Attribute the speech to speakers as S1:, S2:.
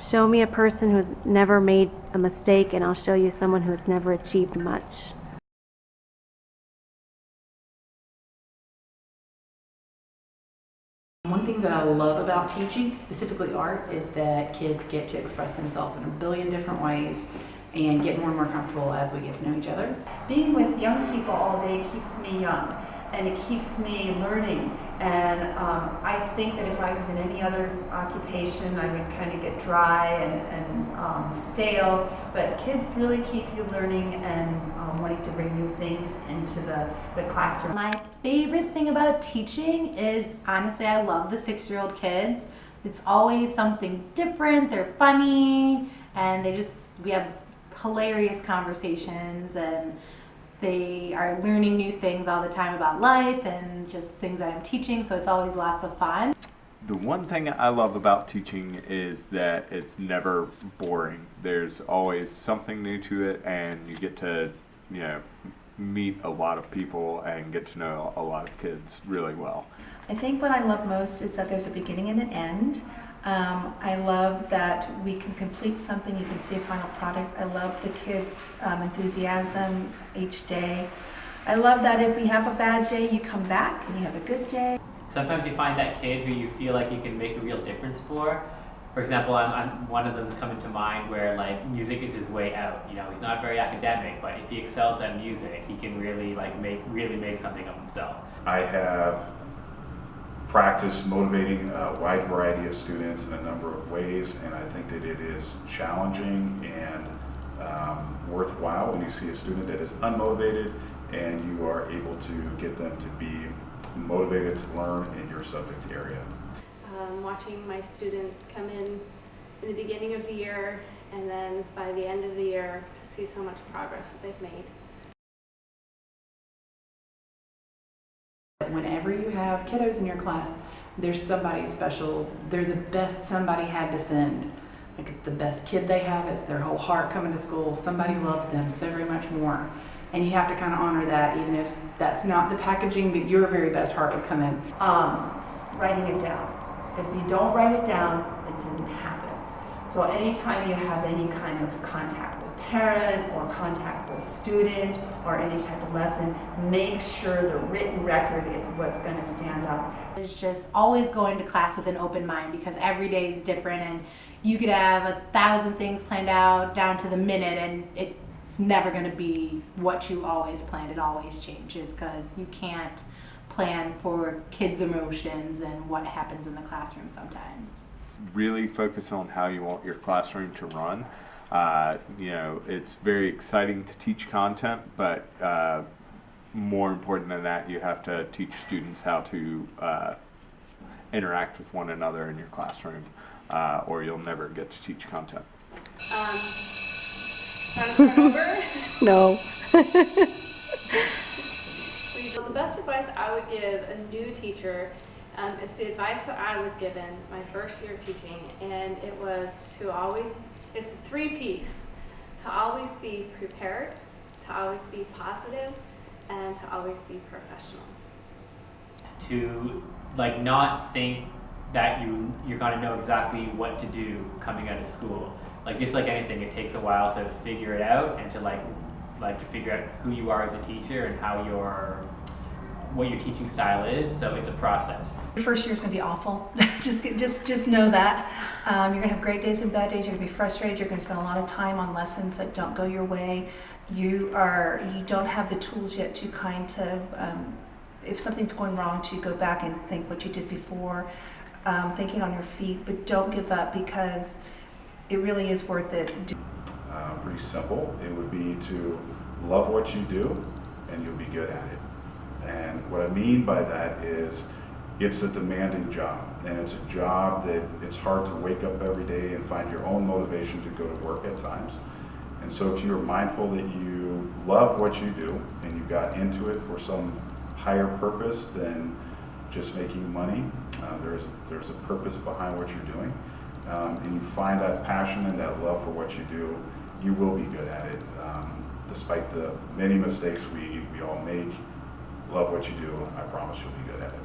S1: Show me a person who has never made a mistake, and I'll show you someone who has never achieved much.
S2: One thing that I love about teaching, specifically art, is that kids get to express themselves in a billion different ways and get more and more comfortable as we get to know each other.
S3: Being with young people all day keeps me young, and it keeps me learning. And I think that if I was in any other occupation, I would kind of get dry and stale. But kids really keep you learning and wanting to bring new things into the classroom.
S4: My favorite thing about teaching is, honestly, I love the 6-year-old kids. It's always something different. They're funny, and we have hilarious conversations, and they are learning new things all the time about life and just things that I'm teaching, so it's always lots of fun.
S5: The one thing I love about teaching is that it's never boring. There's always something new to it, and you get to, meet a lot of people and get to know a lot of kids really well.
S3: I think what I love most is that there's a beginning and an end. I love that we can complete something, you can see a final product. I love the kids' enthusiasm each day. I love that if we have a bad day, you come back and you have a good day.
S6: Sometimes you find that kid who you feel like you can make a real difference for. For example, one of them's coming to mind where music is his way out. He's not very academic, but if he excels at music, he can really make something of himself.
S7: I have practiced motivating a wide variety of students in a number of ways, and I think that it is challenging and worthwhile when you see a student that is unmotivated and you are able to get them to be motivated to learn in your subject area.
S8: Watching my students come in the beginning of the year and then by the end of the year to see so much progress that they've made.
S2: Whenever you have kiddos in your class, there's somebody special. They're the best somebody had to send. Like, it's the best kid they have. It's their whole heart coming to school. Somebody loves them so very much more. And you have to kind of honor that, even if that's not the packaging that your very best heart would come in.
S3: Writing it down. If you don't write it down, it didn't happen. So anytime you have any kind of contact with parent or contact with student or any type of lesson, make sure the written record is what's going to stand up.
S4: It's just always going to class with an open mind, because every day is different, and you could have 1,000 things planned out down to the minute, and it's never going to be what you always planned. It always changes, because you can't plan for kids' emotions and what happens in the classroom sometimes.
S5: Really focus on how you want your classroom to run. It's very exciting to teach content, but more important than that, you have to teach students how to interact with one another in your classroom, or you'll never get to teach content.
S8: Want to start over?
S1: No.
S8: The best advice I would give a new teacher is the advice that I was given my first year of teaching, and it was it's the 3 P's. To always be prepared, to always be positive, and to always be professional.
S6: To not think that you're going to know exactly what to do coming out of school. Just like anything, it takes a while to figure it out, and to figure out who you are as a teacher and what your teaching style is. So it's a process.
S3: Your first year is going to be awful. just know that. You're going to have great days and bad days. You're going to be frustrated. You're going to spend a lot of time on lessons that don't go your way. You don't have the tools yet to kind of, if something's going wrong, to go back and think what you did before, thinking on your feet. But don't give up, because it really is worth it.
S7: Pretty simple. It would be to love what you do, and you'll be good at it. And what I mean by that is, it's a demanding job, and it's a job that it's hard to wake up every day and find your own motivation to go to work at times. And so if you're mindful that you love what you do and you got into it for some higher purpose than just making money, there's a purpose behind what you're doing, and you find that passion and that love for what you do, you will be good at it. Despite the many mistakes we all make, love what you do, I promise you'll be good at it.